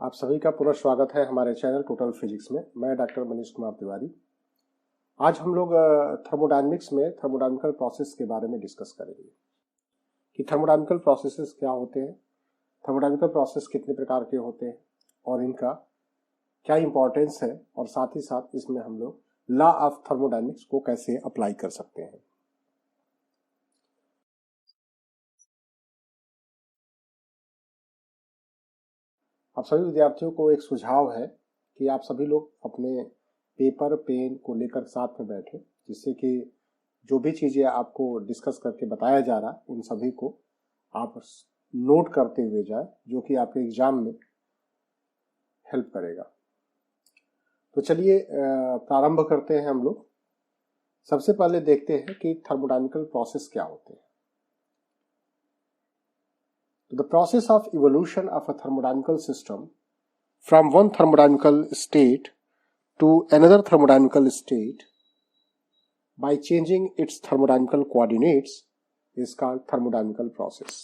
आप सभी का पुनः स्वागत है हमारे चैनल टोटल फिजिक्स में। मैं डॉक्टर मनीष कुमार तिवारी। आज हम लोग थर्मोडायनेमिक्स में थर्मोडायनेमिकल प्रोसेस के बारे में डिस्कस करेंगे कि थर्मोडायनेमिकल प्रोसेसेस क्या होते हैं, थर्मोडायनेमिकल प्रोसेस कितने प्रकार के होते हैं और इनका क्या इंपॉर्टेंस है, और साथ ही साथ इसमें हम लोग लॉ ऑफ थर्मोडायनेमिक्स को कैसे अप्लाई कर सकते हैं। आप सभी विद्यार्थियों को एक सुझाव है कि आप सभी लोग अपने पेपर पेन को लेकर साथ में बैठे, जिससे कि जो भी चीजें आपको डिस्कस करके बताया जा रहा उन सभी को आप नोट करते हुए जाए, जो कि आपके एग्जाम में हेल्प करेगा। तो चलिए प्रारंभ करते हैं हम लोग। सबसे पहले देखते हैं कि थर्मोडायनेमिकल प्रोसेस क्या होते हैं। The process of evolution of a thermodynamical system from one thermodynamical state to another thermodynamical state by changing its thermodynamical coordinates is called thermodynamical process।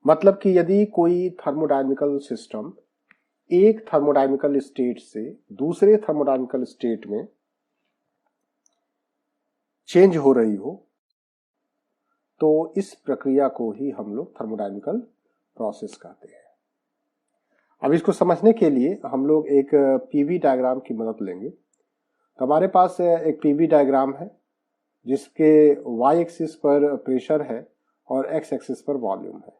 मतलब कि यदि कोई थर्मोडायनेमिकल सिस्टम एक थर्मोडायनेमिकल स्टेट से दूसरे थर्मोडायनेमिकल स्टेट में change हो रही हो, तो इस प्रक्रिया को ही हम लोग थर्मोडायनेमिकल प्रोसेस कहते हैं। अब इसको समझने के लिए हम लोग एक पीवी डायग्राम की मदद लेंगे। तो हमारे पास एक पीवी डायग्राम है जिसके वाई एक्सिस पर प्रेशर है और एक्स एक्सिस पर वॉल्यूम है।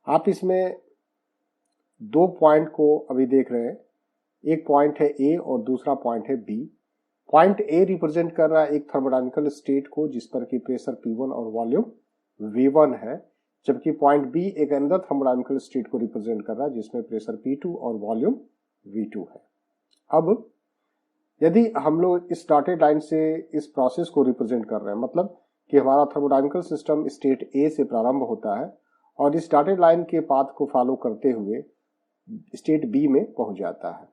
आप इसमें दो पॉइंट को अभी देख रहे हैं, एक पॉइंट है ए और दूसरा पॉइंट है बी। पॉइंट ए रिप्रेजेंट कर रहा है एक थर्मोडायनेमिकल स्टेट को जिस पर कि प्रेशर P1 और वॉल्यूम V1 है, जबकि पॉइंट बी एक अंदर थर्मोडायनेमिकल स्टेट को रिप्रेजेंट कर रहा है जिसमें प्रेशर P2 और वॉल्यूम V2 है। अब यदि हम लोग इस डॉटेड लाइन से इस प्रोसेस को रिप्रेजेंट कर रहे हैं, मतलब कि हमारा थर्मोडायनेमिकल सिस्टम स्टेट ए से प्रारंभ होता है और इस डॉटेड लाइन के पाथ को फॉलो करते हुए स्टेट बी में पहुंच जाता है,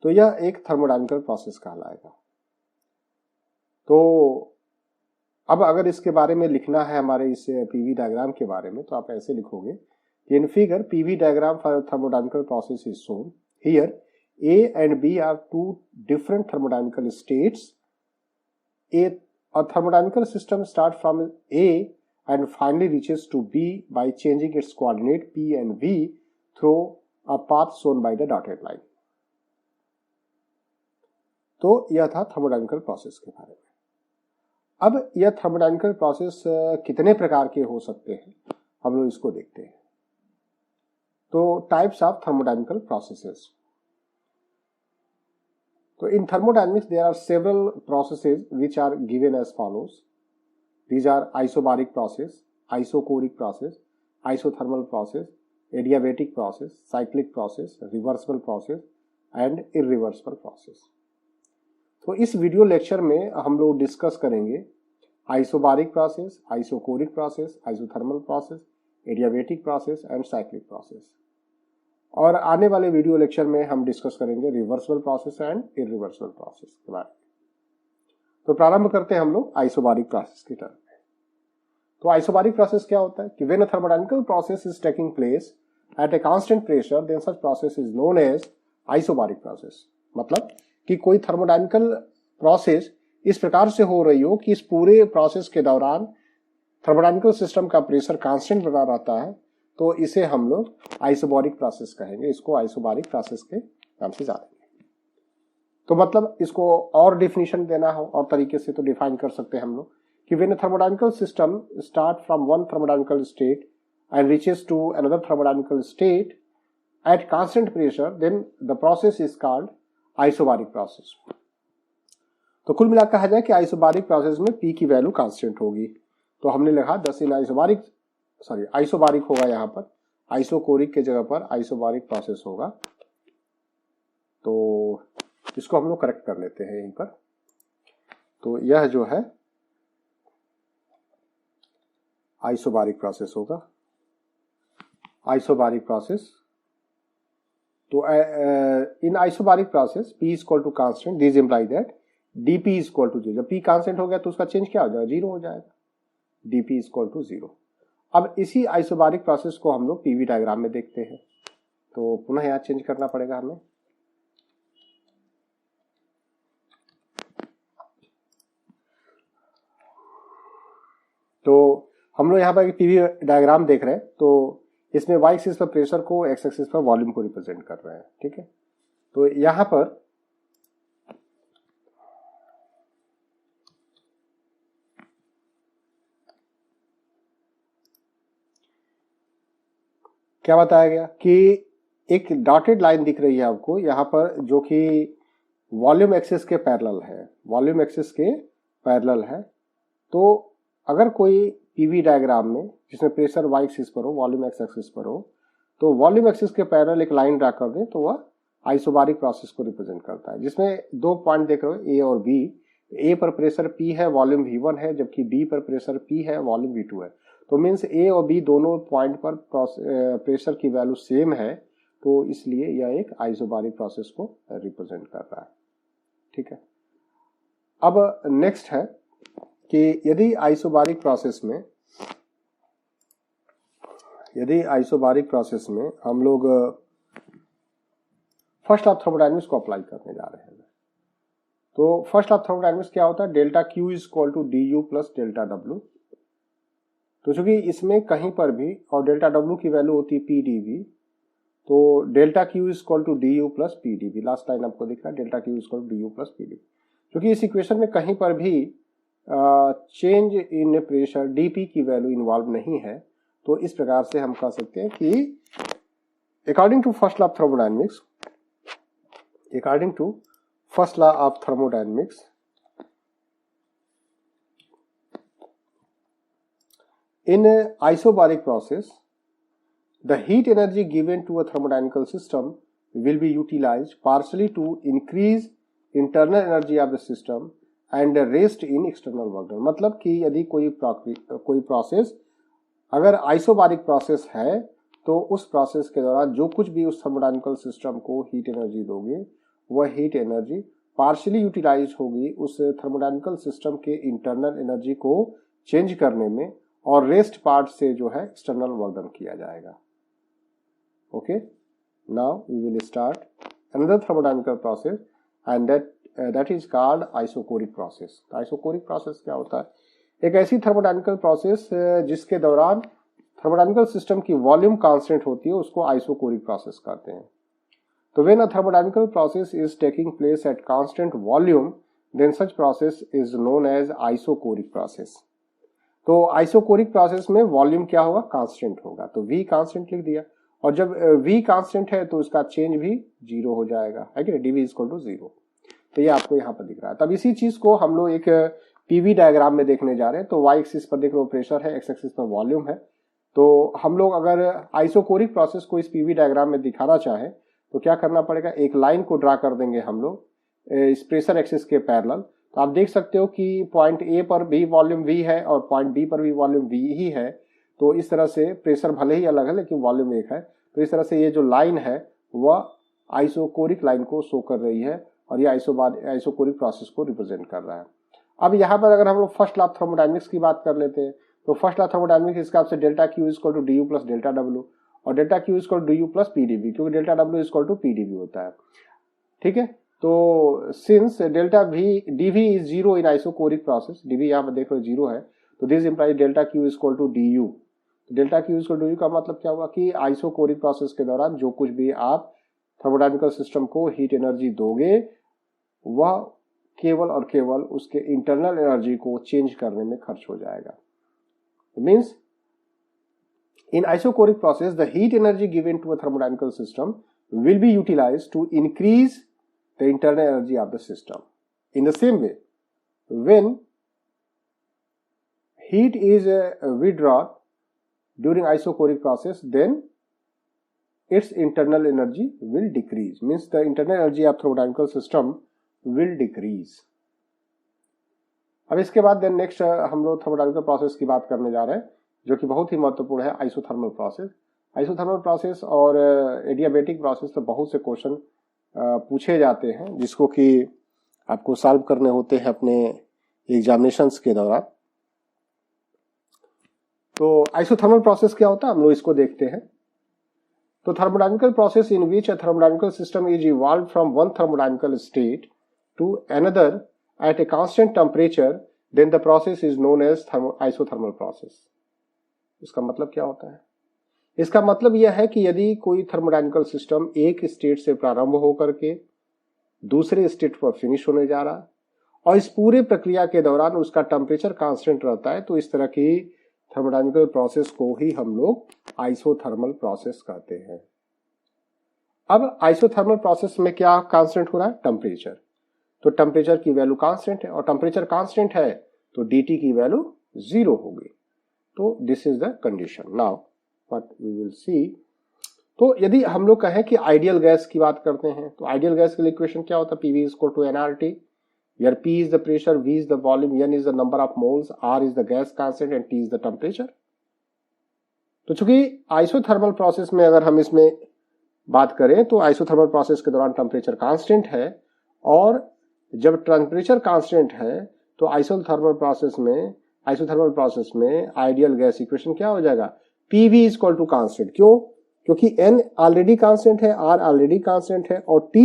तो यह एक थर्मोडायनेमिकल प्रोसेस कहलाएगा। तो अब अगर इसके बारे में लिखना है हमारे इस पीवी डायग्राम के बारे में, तो आप ऐसे लिखोगे कि इन figure PV diagram for thermodynamical process is shown here A and B are two different thermodynamical states. A thermodynamical system starts from A and finally reaches to B by changing its coordinate P and V through a path shown by the dotted line. तो यह था thermodynamical process के बारे में। अब यह thermodynamical process कितने प्रकार के हो सकते हैं, हम लोग इसको देखते हैं। तो types of thermodynamical processes. So in thermodynamics there are several processes which are given as follows. These are isobaric process, isochoric process, isothermal process, adiabatic process, cyclic process, reversible process and irreversible process. तो इस video lecture में हम लोग discuss करेंगे isobaric process, isochoric process, isothermal process, adiabatic process and cyclic process. और आने वाले video lecture में हम डिस्कस करेंगे reversible process and irreversible process के बारे में। तो प्रारंभ करते हैं हम लोग आइसोबारिक प्रोसेस की तरफ। तो आइसोबारिक प्रोसेस क्या होता है कि when a thermodynamical process is taking place at a constant pressure then such process is known as isobaric process. मतलब कि कोई थर्मोडायनेमिकल प्रोसेस इस प्रकार से हो रही हो कि इस पूरे प्रोसेस के दौरान थर्मोडायनेमिकल सिस्टम का प्रेशर कांस्टेंट बना रहता है, तो इसे हम लोग आइसोबारिक प्रोसेस कहेंगे। इसको आइसोबारिक प्रोसेस के नाम से जानेंगे। तो मतलब इसको और डिफिनीशन देना हो और तरीके से तो डिफाइन कर सकते हैं हम लोग कि when a thermodynamical system start from one thermodynamical state and reaches to another thermodynamical state at constant pressure then the process is called isobaric process. तो कुल मिलाकर कहा जाए कि आइसोबारिक प्रोसेस में पी की वैल्यू कांस्टेंट होगी। तो हमने लिखा 10 इन आइसोबारिक होगा, यहाँ पर आइसोकोरिक के जगह पर आइसोबारिक प्रोसेस होगा। तो इसको हम लोग करेक्ट कर लेते हैं यहीं पर। तो यह जो है आइसोबारिक प्रोसेस होगा, आइसोबारिक प्रोसेस। तो in isobaric process P is equal to constant, this imply that dP is equal to 0। जब P कांस्टेंट हो गया तो उसका चेंज क्या हो जाएगा, 0 हो जाएगा। dP is equal to 0। अब इसी आइसोबारिक प्रोसेस को हम लोग पीवी डायग्राम में देखते हैं। तो पुनः यहाँ चेंज करना पड़ेगा हमें। तो हम लोग यहाँ पर पीवी डायग्राम देख रहे हैं, तो इसमें y एक्सिस पर प्रेशर को, x एक्सिस पर वॉल्यूम को रिप्रेजेंट कर रहे हैं। ठीक है, तो यहाँ पर क्या बताया गया कि एक डॉटेड लाइन दिख रही है आपको यहाँ पर, जो कि वॉल्यूम एक्सिस के पैरेलल है, वॉल्यूम एक्सिस के पैरेलल है। तो अगर कोई पीवी डायग्राम में जिसमें प्रेशर y एक्सिस पर हो, वॉल्यूम x एक्सिस पर हो, तो वॉल्यूम एक्सिस के पैरेलल एक लाइन ड्रा कर दें तो वह आइसोबारिक प्रोसेस को रिप्रेजेंट करता है, जिसमें दो पॉइंट देख रहे हो, ए और बी। ए पर प्रेशर P है, वॉल्यूम V1 है, जबकि B पर प्रेशर P है, वॉल्यूम V2 है। तो मीन्स ए और बी दोनों पॉइंट पर प्रेशर की वैल्यू सेम है, तो इसलिए यह एक आइसोबारिक प्रोसेस को रिप्रेजेंट कर रहा है। ठीक है, अब नेक्स्ट है कि यदि आइसोबारिक प्रोसेस में हम लोग फर्स्ट लॉ ऑफ थर्मोडायनेमिक्स को अप्लाई करने जा रहे हैं, तो फर्स्ट लॉ ऑफ थर्मोडायनेमिक्स क्या होता है? Delta Q is equal to D you plus delta W. तो चूंकि इसमें कहीं पर भी, और डेल्टा डब्ल्यू की वैल्यू होती है पी डी वी, तो delta Q is equal to D you plus P D V. Last line आपको दिख रहा है, delta Q is equal to D you plus P D V. क्योंकि इस इक्वेशन में कहीं पर भी चेंज इन प्रेशर डीपी की वैल्यू इन्वॉल्व नहीं है, तो इस प्रकार से हम कह सकते हैं कि according to first law of thermodynamics, in a isobaric process, the heat energy given to a thermodynamical system will be utilized partially to increase internal energy of the system and rest in external work done। मतलब कि यदि कोई process अगर isobaric process है, तो उस process के दौरान जो कुछ भी उस थर्मोडायनेमिकल सिस्टम को हीट एनर्जी दोगे, वह हीट एनर्जी पार्शियली यूटिलाइज होगी उस थर्मोडायनेमिकल सिस्टम के इंटरनल एनर्जी को चेंज करने में, और रेस्ट पार्ट से जो है एक्सटर्नल वर्क डन किया जाएगा। Okay, now we will start another thermodynamical process and that is called isochoric process. Isochoric process क्या होता है? एक ऐसी थर्मोडायनेमिकल प्रोसेस जिसके दौरान थर्मोडायनेमिकल सिस्टम की वॉल्यूम कांस्टेंट होती है, उसको आइसोकोरिक प्रोसेस कहते हैं। तो when a thermodynamical process is taking place at constant volume, then such process is known as isochoric process. तो आइसोकोरिक प्रोसेस में वॉल्यूम क्या होगा? कांस्टेंट होगा, तो V कांस्टेंट लिख दिया, और जब V कांस्टेंट है तो उसका चेंज भी जीरो हो जाएगा, है कि नहीं? dV equal to zero. तो ये आपको यहाँ पर दिख रहा है। तब इसी चीज को हम लोग एक पीवी डायग्राम में देखने जा रहे हैं। तो y एक्सिस पर देख लो प्रेशर है, x एक्सिस पर वॉल्यूम है। तो हम लोग अगर आइसोकोरिक प्रोसेस को इस पीवी डायग्राम में दिखाना चाहें तो क्या करना पड़ेगा? एक लाइन को ड्रा कर देंगे हम लोग इस प्रेशर एक्सिस के पैरेलल। तो आप देख सकते हो कि पॉइंट ए पर भी वॉल्यूम V है और पॉइंट बी पर भी वॉल्यूम V ही है। तो इस तरह से प्रेशर भले ही अलग है लेकिन वॉल्यूम एक है। तो इस तरह से ये जो लाइन है वह आइसोकोरिक लाइन को शो कर रही है, और ये आइसोकोरिक प्रोसेस को रिप्रेजेंट कर रहा है। अब यहाँ पर अगर हम लोग फर्स्ट लॉ ऑफ थर्मोडायनेमिक्स की बात कर लेते हैं, तो फर्स्ट लॉ ऑफ थर्मोडायनेमिक्स इसका आपसे delta Q is equal to D you plus delta W, और delta Q is equal to D you plus P D V, क्योंकि delta W is equal to P D V होता है। ठीक है, तो since delta V D V is zero in isochoric process, D V यहाँ पर देख लो जीरो है, तो this implies delta Q is equal to D U. Delta Q is equal to D U का मतलब क्या हुआ कि आइसोकोरिक प्रोसेस के दौरान जो कुछ भी आप थर्मोडायनेमिकल सिस्टम को हीट एनर्जी दोगे, वह केवल और केवल उसके इंटरनल एनर्जी को चेंज करने में खर्च हो जाएगा। Means in isocoric process the heat energy given to a thermodynamical system will be utilized to increase the internal energy of the system. In the same way, when heat is withdrawn during isocoric process, then its internal energy will decrease, means the internal energy of thermodynamical system will decrease. अब इसके बाद then next हम लोग thermodynamical process की बात करने जा रहे हैं, जो कि बहुत ही महत्वपूर्ण है, आइसोथर्मल प्रोसेस। आइसोथर्मल प्रोसेस और एडियाबेटिक प्रोसेस तो बहुत से क्वेश्चन पूछे जाते हैं, जिसको कि आपको सॉल्व करने होते हैं अपने एग्जामिनेशंस के दौरान। तो आइसोथर्मल प्रोसेस क्या होता है, हम लोग इसको देखते हैं। तो thermodynamical process in which a thermodynamical system is evolved from one thermodynamical state to another at a constant temperature, then the process is known as isothermal process. इसका मतलब क्या होता है? इसका मतलब यह है कि यदि कोई थर्मोडायनेमिकल सिस्टम एक स्टेट से प्रारंभ होकर के दूसरे स्टेट पर फिनिश होने जा रहा है और इस पूरे प्रक्रिया के दौरान उसका टेम्परेचर कांस्टेंट रहता है, तो इस तरह की थर्मोडायनेमिकल प्रोसेस को ही हम लोग आइसोथर्मल प्रोसेस कहते हैं। अब आइसोथर्मल प्रोसेस में क्या कांस्टेंट हो रहा है? टेम्परेचर। तो टेम्परेचर की वैल्यू कांस्टेंट है और टेम्परेचर कांस्टेंट है तो dt की वैल्यू 0 होगी। तो this is the condition. Now what we will see, तो यदि हम लोग कहें कि आइडियल गैस की बात करते हैं तो आइडियल गैस के लिए इक्वेशन क्या होता है? PV is equal to nRT, where P is the pressure, V is the volume, N is the number of moles, R is the gas constant and T is the temperature। तो चूंकि isothermal process में अगर हम इसमें बात करें तो isothermal process के दौरान टेम्परेचर कांस्टेंट है और जब टेम्परेचर कांस्टेंट है तो आइसोथर्मल प्रोसेस में आइडियल गैस इक्वेशन क्या हो जाएगा? PV is equal to constant. क्यों? क्योंकि N ऑलरेडी कांस्टेंट है, R ऑलरेडी कांस्टेंट है और T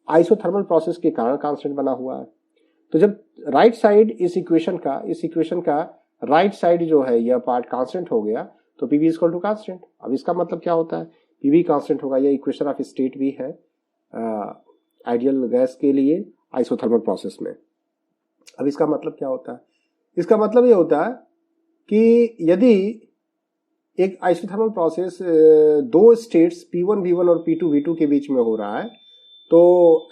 आइसोथर्मल प्रोसेस के कारण कांस्टेंट बना हुआ है। तो जब राइट साइड इस इक्वेशन का राइट साइड जो है यह पार्ट कांस्टेंट हो गया तो PV is equal to constant. अब इसका मतलब क्या होता है? PV कांस्टेंट होगा, यह इक्वेशन ऑफ स्टेट भी है आइडियल गैस के लिए आइसोथर्मल प्रोसेस में। अब इसका मतलब क्या होता है? इसका मतलब यह होता है कि यदि एक आइसोथर्मल प्रोसेस दो स्टेट्स P1 V1 और P2 V2 के बीच में हो रहा है तो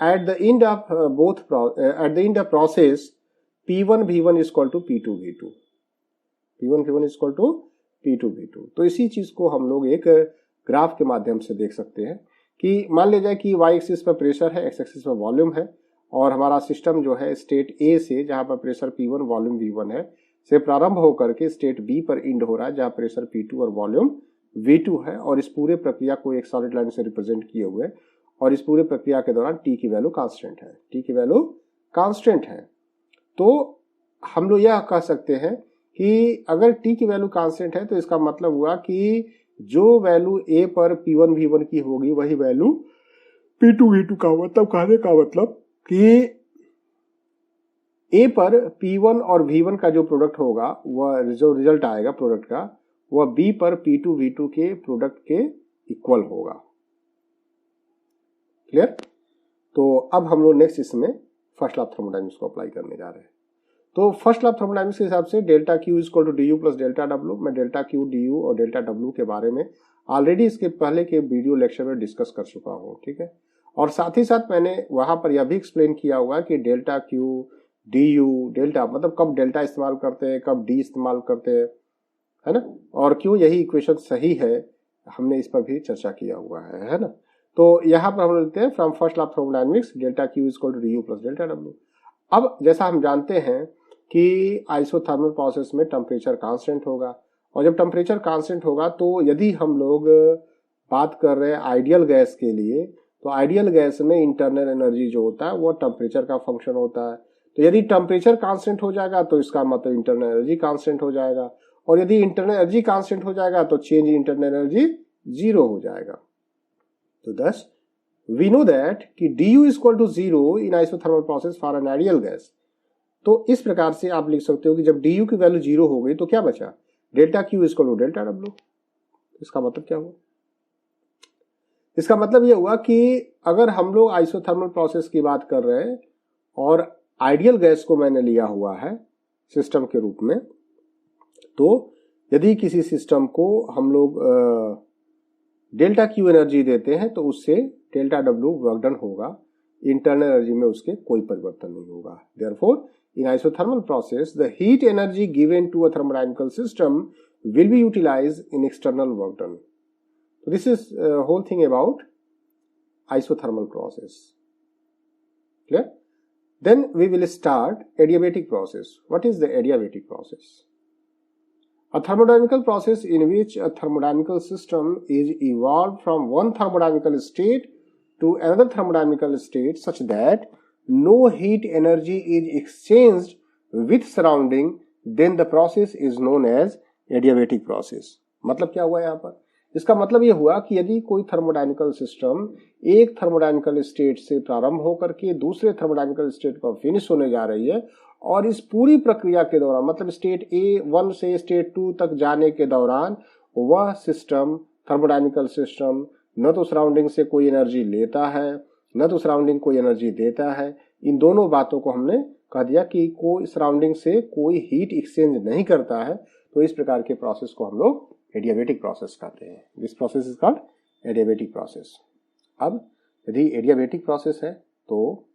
at the end of process P1 V1 is equal to P2 V2, P1 V1 is equal to P2 V2। तो इसी चीज को हम लोग एक ग्राफ के माध्यम से देख सकते हैं कि मान लिया जाए कि y एक्सिस पर प्रेशर है, x एक्सिस पर वॉल्यूम है और हमारा सिस्टम जो है स्टेट A से जहां पर प्रेशर P1 वॉल्यूम V1 है से प्रारंभ होकर के स्टेट B पर इंड हो रहा है जहां प्रेशर P2 और वॉल्यूम V2 है और इस पूरे प्रक्रिया को एक सॉलिड लाइन से रिप्रेजेंट किए हुए और इस पूरे प्रक्रिया के दौरान T की वैल्यू कांस्टेंट है, T की वैल्यू कांस्टेंट है। तो हम लोग यह कह सकते हैं कि अगर T की वैल्यू कांस्टेंट है तो इसका मतलब हुआ कि जो वैल्यू A पर P1 V1 की होगी वही वैल्यू P2 V2 का। मतलब कहने का मतलब कि A पर P1 और V1 का जो प्रोडक्ट होगा वह जो रिजल्ट आएगा प्रोडक्ट का वह B पर P2 V2 के प्रोडक्ट के इक्वल होगा। क्लियर? तो अब हम लोग नेक्स्ट इसमें फर्स्ट लॉ ऑफ थर्मोडायनामिक्स को अप्लाई करने जा रहे हैं। तो फर्स्ट लॉ ऑफ थर्मोडायनामिक्स के हिसाब से delta Q is equal to du plus delta W। मैं डेल्टा Q du और डेल्टा W के बारे में ऑलरेडी इसके पहले के वीडियो लेक्चर में डिस्कस कर चुका हूं, ठीक है। और साथ ही साथ मैंने वहां पर यह भी एक्सप्लेन किया हुआ कि डेल्टा Q du डेल्टा मतलब कब डेल्टा इस्तेमाल करते हैं, कब D इस्तेमाल करते हैं, है ना, और क्यों यही इक्वेशन सही है हमने इस पर भी चर्चा किया हुआ है ना। तो यहां पर हम लेते हैं from first law of thermodynamics delta Q is equal to du plus delta W। अब जैसा हम जानते हैं कि आइसोथर्मल प्रोसेस में टेम्परेचर कांस्टेंट होगा और जब टेम्परेचर कांस्टेंट होगा तो यदि हम लोग बात कर रहे हैं आइडियल गैस के लिए तो आइडियल गैस में इंटरनल एनर्जी जो होता है वो टेम्परेचर का फंक्शन होता है। तो यदि टेम्परेचर कांस्टेंट हो जाएगा तो इसका मतलब इंटरनल एनर्जी कांस्टेंट हो जाएगा और यदि इंटरनल एनर्जी कांस्टेंट हो जाएगा तो चेंज इन इंटरनल एनर्जी 0 हो जाएगा। तो thus we know that कि du is equal to 0 in isothermal process for an ideal gas। तो इस प्रकार से आप लिख सकते हो कि जब du की वैल्यू 0 हो गई तो क्या बचा? Delta Q is equal to delta W। इसका मतलब क्या हुआ? इसका मतलब यह हुआ कि अगर हम लोग आइसोथर्मल प्रोसेस की बात कर रहे हैं और आइडियल गैस को मैंने लिया हुआ है सिस्टम के रूप में, तो यदि किसी सिस्टम को हम लोग डेल्टा Q एनर्जी देते हैं तो उससे डेल्टा W वर्क डन होगा, इंटरनल एनर्जी में उसके कोई परिवर्तन नहीं होगा। Therefore in isothermal process the heat energy given to a thermodynamical system will be utilised in external work done. So this is whole thing about isothermal process. Clear? Then we will start adiabatic process. What is the adiabatic process? A thermodynamical process in which a thermodynamical system is evolved from one thermodynamical state to another thermodynamical state such that no heat energy is exchanged with surrounding, then the process is known as adiabatic process. मतलब क्या हुआ यहाँ पर? इसका मतलब ये हुआ कि यदि कोई थर्मोडायनेमिकल सिस्टम एक थर्मोडायनेमिकल स्टेट से प्रारंभ होकर के दूसरे थर्मोडायनेमिकल स्टेट पर फिनिश होने जा रही है और इस पूरी प्रक्रिया के दौरान मतलब स्टेट A1 से स्टेट 2 तक जाने के दौरान वह सिस्टम थर्मोडायनेमिकल सिस्टम न तो सराउंडिंग से कोई एनर्जी लेता है न तो सराउंडिंग कोई एनर्जी देता है, इन दोनों बातों को हमने कह दिया कि कोई सराउंडिंग से कोई हीट एक्सचेंज नहीं करता है, तो इस प्रकार के प्रोसेस को हम लोग एडियाबेटिक प्रोसेस कहते हैं। This process is called adiabatic process. अब यदि एडियाबेटिक प्रोसेस है तो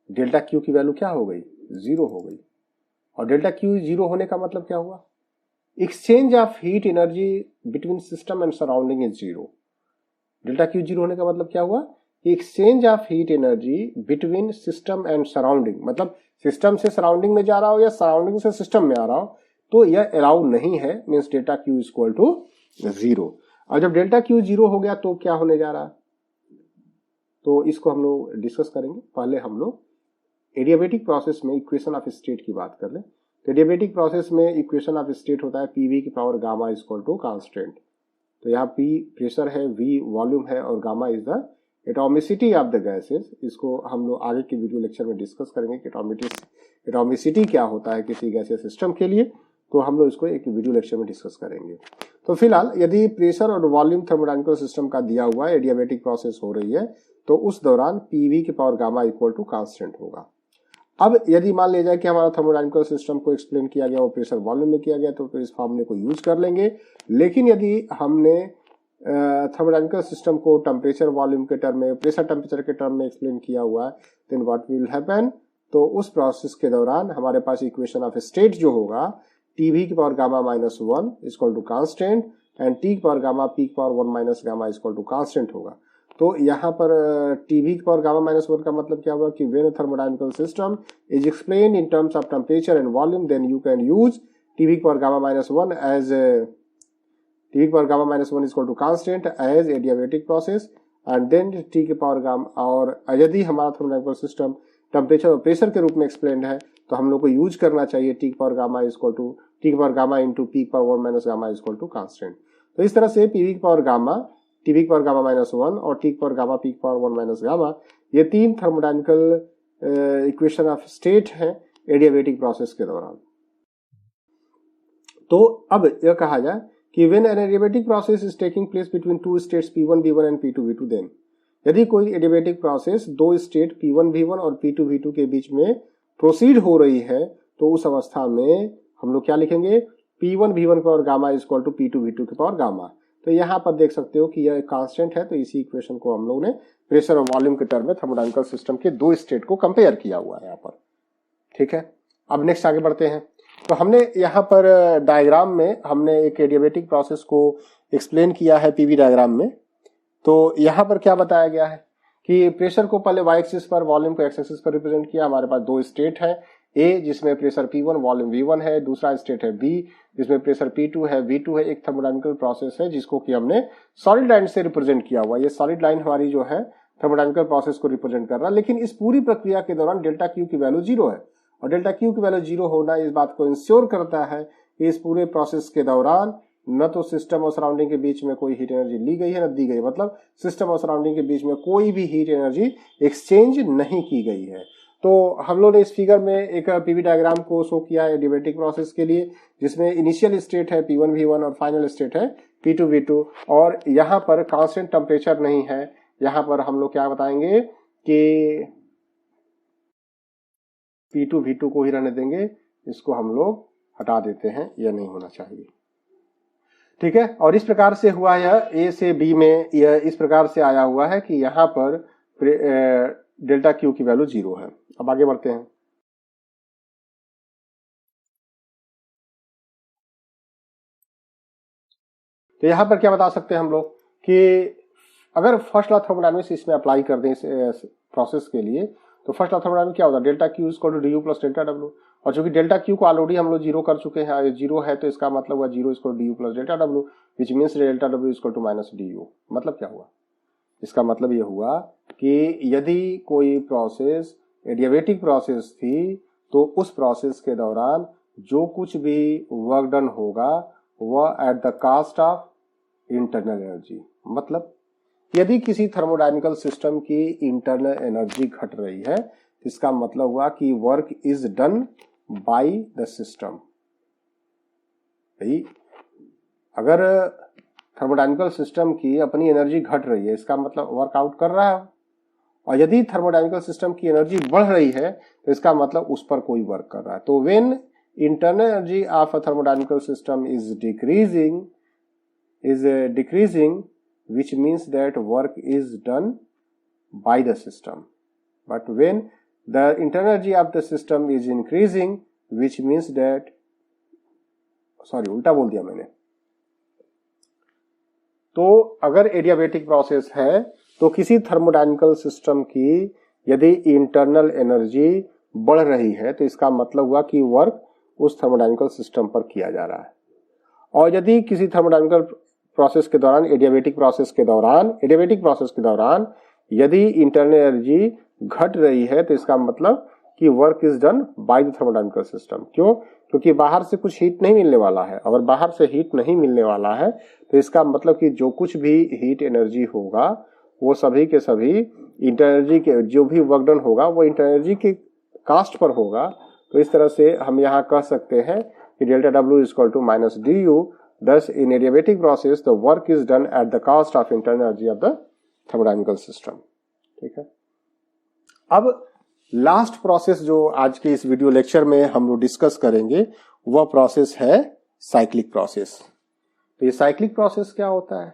डेल्टा क्यू की वैल्यू क्या हो गई, 0 हो गई। और डेल्टा क्यू 0 होने का मतलब क्या हुआ, exchange of heat energy between system and surrounding is 0। Delta Q 0 होने का मतलब क्या हुआ, exchange of heat energy between system and surrounding, मतलब सिस्टम से सराउंडिंग में जा रहा हो या सराउंडिंग से सिस्टम में आ रहा हो तो यह अलाउ नहीं है, means delta Q is equal to 0। और जब डेल्टा क्यू 0 हो गया तो क्या होने जा रहा है, तो इसको हम लोग डिस्कस करेंगे। पहले हम लोग एडियाबेटिक प्रोसेस में इक्वेशन ऑफ स्टेट की बात कर लें। तो एडियाबेटिक प्रोसेस में इक्वेशन ऑफ स्टेट होता है पीवी की power gamma is equal to constant. तो यहाँ पी प्रेशर है, वी वॉल्यूम है और gamma is the atomicity of the gases. इसको हम लोग आगे के वीडियो लेक्चर में डिस्कस करेंगे कि एटॉमिसिटी क्या होता है किसी गैसीय सिस्टम के लिए, तो हम लोग इसको एक वीडियो लेक्चर में डिस्कस करेंगे। तो फिलहाल यदि प्रेशर और वॉल्यूम थर्मोडायनेमिकल सिस्टम का दिया हुआ है, एडियाबेटिक प्रोसेस हो रही है, तो उस दौरान पीवी की power gamma equal to constant होगा। अब यदि मान लिया जाए कि हमारा थर्मोडायनेमिकल सिस्टम को एक्सप्लेन किया गया वो प्रेशर वॉल्यूम में किया गया तो इस फॉर्मूले को यूज कर लेंगे। लेकिन यदि हमने थर्मोडायनेमिकल सिस्टम को टेम्परेचर वॉल्यूम के टर्म में, प्रेशर टेम्परेचर के टर्म में एक्सप्लेन किया हुआ है, देन व्हाट विल हैपन, तो उस प्रोसेस के दौरान हमारे पास इक्वेशन ऑफ स्टेट जो होगा टीवी की power gamma minus 1 equal to constant and T की पावर गामा पी की power 1 minus gamma equal to constant होगा। तो यहाँ पर टीवी की पावर गामा माइनस 1 का मतलब क्या हुआ कि when a thermodynamical system is explain in terms of temperature and volume then you can use T V की power gamma minus 1 as T की power gamma minus 1 equal to constant as adiabatic process and then T की power gamma. और यदि हमारा thermodynamical system temperature और pressure के रूप में एक्सप्लेन है तो हम लोग को यूज करना चाहिए टी की power gamma equal to T की पावर गामा इंटू पी की power 1 minus gamma equal to constant. तो इस तरह से पीवी की पावर गामा, टीवी की पावर गामा माइनस 1 और टी की पावर गामा पी की पावर 1 माइनस गामा, ये तीन थर्मोडायनेमिकल इक्वेशन ऑफ स्टेट है एडियाबेटिक प्रोसेस के दौरान। तो अब यह कहा जाए कि when an adiabatic process is taking place between two states P1 V1 and P2 V2 then, यदि कोई एडियाबेटिक प्रोसेस दो स्टेट P1 V1 और P2 V2 के बीच में प्रोसीड हो रही है तो उस अवस्था में हम लोग क्या लिखेंगे, P1 V1 की power gamma is equal to P2 V2 की पावर गामा। तो यहाँ पर देख सकते हो कि यह कांस्टेंट है, तो इसी इक्वेशन को हम लोग ने प्रेशर और वॉल्यूम के टर्म में थर्मोडायनेमिकल सिस्टम के दो स्टेट को कंपेयर किया हुआ है यहाँ पर। ठीक है, अब नेक्स्ट आगे बढ़ते हैं। तो हमने यहाँ पर डायग्राम में हमने एक एडियाबेटिक प्रोसेस को एक्सप्लेन किया है पीवी डायग्राम में। तो यहाँ पर क्या बताया गया है कि प्रेशर को पहले वाई एक्सिस पर, वॉल्यूम को एक्स एक्सिस पर रिप्रेजेंट किया। हमारे पास दो स्टेट है, ए जिसमें प्रेशर P1 वॉल्यूम V1 है, दूसरा स्टेट है बी जिसमें प्रेशर P2 है, V2 है। एक थर्मोडायनेमिकल प्रोसेस है जिसको कि हमने सॉलिड लाइन से रिप्रेजेंट किया हुआ। ये सॉलिड लाइन हमारी जो है थर्मोडायनेमिकल प्रोसेस को रिप्रेजेंट कर रहा है। लेकिन इस पूरी प्रक्रिया के दौरान डेल्टा क्यू की वैल्यू 0 है और डेल्टा क्यू की वैल्यू 0 होना इस बात को इंश्योर करता है कि इस पूरे प्रोसेस के दौरान न तो सिस्टम और सराउंडिंग के बीच में कोई हीट एनर्जी ली गई है न दी गई, मतलब सिस्टम और सराउंडिंग के बीच में कोई भी हीट एनर्जी एक्सचेंज नहीं की गई है। तो हम लोग ने इस फिगर में एक पीवी डायग्राम को शो किया है एडियाबेटिक प्रोसेस के लिए, जिसमें इनिशियल स्टेट है P1 V1 और फाइनल स्टेट है P2 V2। और यहाँ पर कांस्टेंट टेम्परेचर नहीं है। यहाँ पर हम लोग क्या बताएंगे कि P2 V2 को ही रहने देंगे, इसको हम लोग हटा देते हैं, यह नहीं होना चाहिए। ठीक है, और इस प्रकार से हुआ यह ए से बी में, यह इस प्रकार से आया हुआ है कि यहाँ पर डेल्टा क्यू की वैल्यू 0 है। अब आगे बढ़ते हैं। तो यहां पर क्या बता सकते हैं हम लोग कि अगर फर्स्ट लॉ थर्मोडायनामिक्स इसमें अप्लाई कर दें इस प्रोसेस के लिए, तो फर्स्ट लॉ थर्मोडायनामिक्स क्या होता है, delta Q equal to D you plus delta W. और चूंकि डेल्टा क्यू को ऑलरेडी हम लोग 0 कर चुके हैं, 0 है तो इसका मतलब हुआ 0 equal to D you plus delta W, which means delta W equal to minus D U. मतलब क्या हुआ, इसका मतलब यह हुआ कि यदि कोई प्रोसेस एडियाबेटिक प्रोसेस थी तो उस प्रोसेस के दौरान जो कुछ भी वर्क डन होगा वह at the cost of internal energy, मतलब यदि किसी थर्मोडायनेमिकल सिस्टम की इंटरनल एनर्जी घट रही है तो इसका मतलब हुआ कि work is done by the system. भाई अगर थर्मोडायनेमिकल सिस्टम की अपनी एनर्जी घट रही है इसका मतलब वर्कआउट कर रहा है, और यदि थर्मोडायनेमिकल सिस्टम की एनर्जी बढ़ रही है तो इसका मतलब उस पर कोई वर्क कर रहा है। तो when internal energy of a thermodynamical system is decreasing which means that work is done by the system, but when the internal energy of the system is increasing which means that उल्टा बोल दिया मैंने। तो अगर adiabatic process है तो किसी thermodynamical system की यदि इंटरनल एनर्जी बढ़ रही है तो इसका मतलब हुआ कि वर्क उस थर्मोडायनेमिकल सिस्टम पर किया जा रहा है। और यदि किसी थर्मोडायनेमिकल प्रोसेस के दौरान एडियाबेटिक प्रोसेस के दौरान यदि इंटरनल एनर्जी घट रही है तो इसका मतलब कि work is done by the thermodynamical system. क्यों? क्योंकि बाहर से कुछ हीट नहीं मिलने वाला है। अगर बाहर से हीट नहीं मिलने वाला है तो इसका मतलब कि जो कुछ भी हीट एनर्जी होगा वो सभी के सभी इंटरनल एनर्जी के जो भी वर्क डन होगा वो इंटरनल एनर्जी के कास्ट पर होगा। तो इस तरह से हम यहाँ कह सकते हैं कि delta W is equal to minus D U. Thus, in adiabatic process, the work is done at the cost of internal energy of the thermodynamical system. ठीक है। अब लास्ट प्रोसेस जो आज के इस वीडियो लेक्चर में हम लोग डिस्कस करेंगे वह प्रोसेस है साइक्लिक प्रोसेस। तो ये साइक्लिक प्रोसेस क्या होता है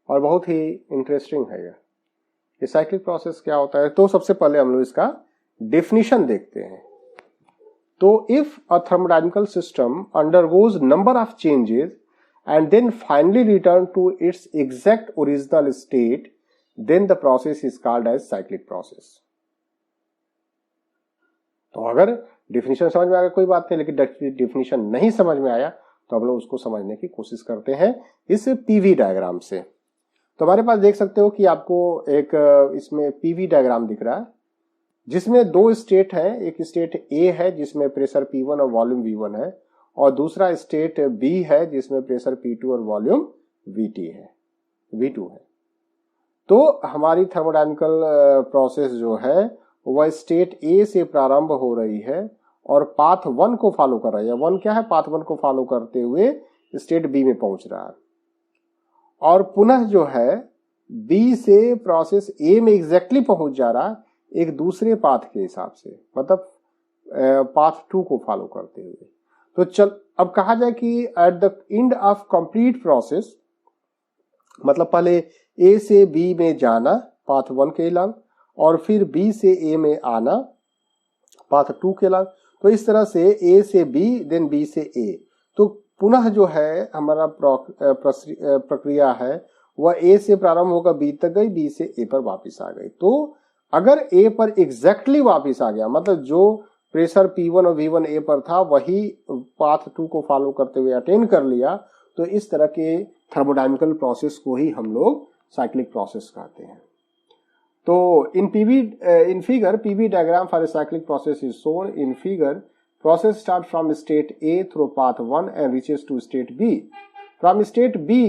और बहुत ही इंटरेस्टिंग है ये साइक्लिक प्रोसेस क्या होता है। तो सबसे पहले हम लोग इसका डेफिनेशन देखते हैं। तो if a thermodynamical system undergoes number of changes and then finally return to its exact original state, then the process is called as cyclic process. तो अगर डेफिनेशन समझ में आ गया कोई बात नहीं, लेकिन डेफिनेशन नहीं समझ में आया तो हम लोग उसको समझने की कोशिश करते हैं इस पीवी डायग्राम से। तो हमारे पास देख सकते हो कि आपको एक इसमें पीवी डायग्राम दिख रहा है जिसमें दो स्टेट है। एक स्टेट ए है जिसमें प्रेशर P1 और वॉल्यूम V1 है, और दूसरा स्टेट B है जिसमें प्रेशर P2 और वॉल्यूम V2 है। तो हमारी थर्मोडायनेमिकल प्रोसेस जो है वह स्टेट ए से प्रारंभ हो रही है और पाथ 1 को फॉलो कर रही है। 1 क्या है? पाथ 1 को फॉलो करते हुए स्टेट बी में पहुंच रहा है, और पुनः जो है बी से प्रोसेस ए में एग्जैक्टली पहुंच जा रहा है एक दूसरे पाथ के हिसाब से, मतलब पाथ 2 को फॉलो करते हुए। तो चल अब कहा जाए कि at the end of complete process, मतलब पहले ए से बी में जाना पाथ 1 के लंग, और फिर बी से ए में आना पाथ 2 के लंग। तो इस तरह से ए से बी देन बी से ए। तो पुनः जो है हमारा प्रक्रिया है वह ए से प्रारंभ होकर बी तक गई, बी से ए पर वापस आ गई। तो अगर ए पर एग्जैक्टली वापस आ गया, मतलब जो प्रेशर P1 और V1 ए पर था वही पाथ 2 को फॉलो करते हुए अटेन कर लिया, तो इस तरह के थर्मोडायनेमिकल प्रोसेस को ही हम लोग साइक्लिक प्रोसेस कहते हैं। तो in figure PV diagram for a cyclic process is shown in figure. Process start from state A through path 1 and reaches to state B. From state B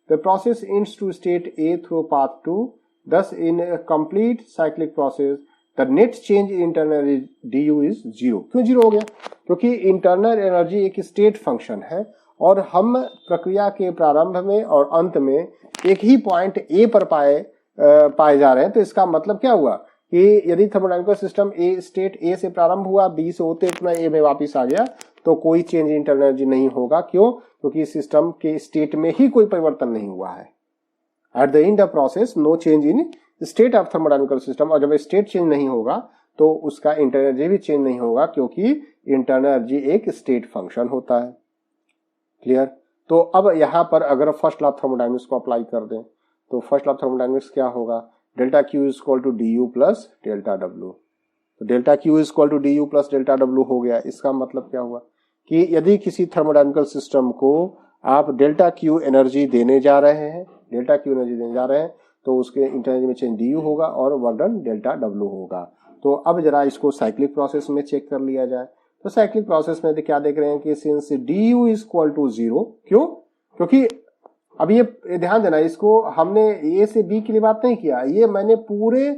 the process ends to state A through path 2। Thus, in a complete cyclic process, the net change in internal du is 0. क्यों 0 हो गया? क्योंकि internal energy एक state function है और हम प्रक्रिया के प्रारंभ में और अंत में एक ही पॉइंट ए पर पाए जा रहे हैं। तो इसका मतलब क्या हुआ कि यदि थर्मोडायनेमिकल सिस्टम स्टेट ए से प्रारंभ हुआ, बी से होते अपना ए में वापिस आ गया, तो कोई चेंज इंटरनल एनर्जी नहीं होगा। क्यों? क्योंकि सिस्टम के स्टेट में ही कोई परिवर्तन नहीं हुआ है। At the end of process, no change in state of thermodynamical system। और जब स्टेट चेंज नहीं होगा तो उसका इंटरनल एनर्जी भी चेंज नहीं होगा, क्योंकि इंटरनल एनर्जी एक स्टेट फंक्शन होता है। क्लियर? तो अब यहाँ पर अगर फर्स्ट लॉ ऑफ थर्मोडायनेमिक्स को अप्लाई कर दें तो फर्स्ट लॉ ऑफ थर्मोडायनेमिक्स क्या होगा? Delta Q is equal to D you plus delta W. तो delta Q is equal to D you plus delta W हो गया। इसका मतलब क्या हुआ कि यदि किसी थर्मोडायनेमिकल सिस्टम को आप डेल्टा क्यू एनर्जी देने जा रहे हैं, तो उसके इंटरनल में चेंज डी यू होगा और वर्क डन डेल्टा डब्ल्यू होगा। तो अब जरा इसको साइक्लिक प्रोसेस में चेक कर लिया जाए। तो साइक्लिक प्रोसेस में क्या देख रहे हैं कि since D U is equal to 0, क्यों? क्योंकि अब ये ध्यान देना, इसको हमने ए से बी के लिए बात नहीं किया, ये मैंने पूरे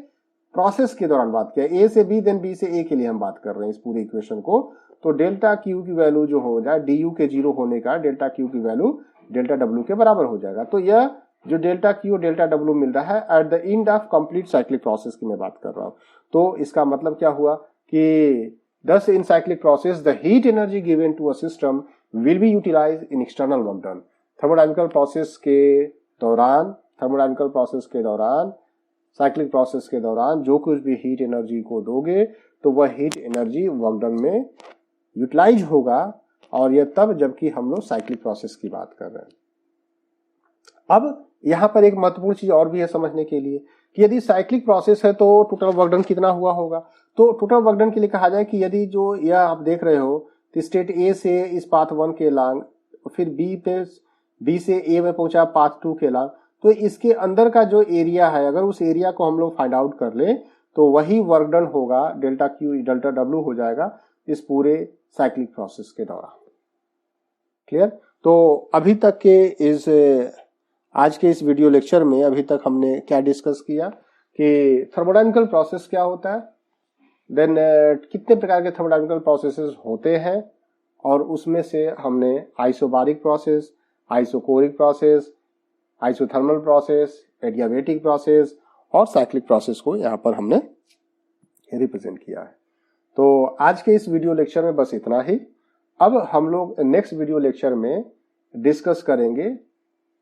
प्रोसेस के दौरान बात किया। ए से बी देन बी से ए के लिए हम बात कर रहे हैं इस पूरे इक्वेशन को। तो डेल्टा क्यू की वैल्यू जो हो जाए डी यू के जीरो होने का डेल्टा क्यू की वैल्यू डेल्टा डब्ल्यू के बराबर हो जाएगा। तो यह जो डेल्टा क्यू डेल्टा डब्ल्यू मिल रहा है at the end of complete cyclic process की मैं बात कर रहा हूं। तो इसका मतलब क्या हुआ कि thus in cyclic process the heat energy given to a system will be utilized in external work done। Thermodynamical process के दौरान साइक्लिक प्रोसेस के दौरान जो कुछ भी हीट एनर्जी को दोगे तो वह हीट एनर्जी वर्क डन में यूटिलाइज होगा, और यह तब जबकि हम लोग साइक्लिक प्रोसेस की बात कर रहे हैं। अब यहां पर एक महत्वपूर्ण चीज और भी है समझने के लिए कि यदि साइक्लिक प्रोसेस है तो टोटल वर्क डन कितना हुआ होगा। तो टोटल वर्क डन के लिए कहा जाए कि यदि जो यह आप देख रहे हो तो स्टेट ए से इस पाथ 1 के लॉन्ग, फिर बी से ए में पहुंचा पाथ 2 के लॉन्ग, तो इसके अंदर का जो एरिया है अगर उस एरिया को हम लोग फाइंड आउट कर ले तो वही वर्क डन होगा, डेल्टा क्यू डेल्टा डब्ल्यू हो जाएगा इस पूरे साइक्लिक प्रोसेस के दौरान। क्लियर? तो अभी तक के आज के इस वीडियो लेक्चर में अभी तक हमने क्या डिस्कस किया कि थर्मोडायनामिकल प्रोसेस क्या होता है, देन कितने प्रकार के थर्मोडायनामिकल प्रोसेसेस होते हैं, और उसमें से हमने isobaric process, isochoric process, isothermal process, adiabatic process और साइक्लिक प्रोसेस को यहाँ पर हमने रिप्रेजेंट किया है। तो आज के इस वीडियो लेक्चर में बस इतना ही। अब हम लोग नेक्स्ट वीडियो लेक्चर में डिस्कस करेंगे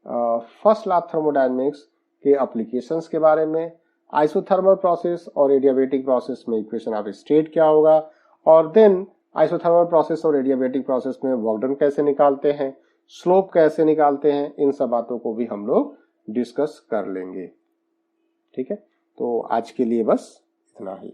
फर्स्ट लॉ ऑफ थर्मोडायनेमिक्स के एप्लीकेशंस के बारे में, आइसोथर्मल प्रोसेस और एडियाबेटिक प्रोसेस में इक्वेशन ऑफ स्टेट क्या होगा, और देन आइसोथर्मल प्रोसेस और एडियाबेटिक प्रोसेस में वर्क डन कैसे निकालते हैं, स्लोप कैसे निकालते हैं, इन सब बातों को भी हम लोग डिस्कस कर लेंगे। ठीक है, तो आज के लिए बस इतना ही।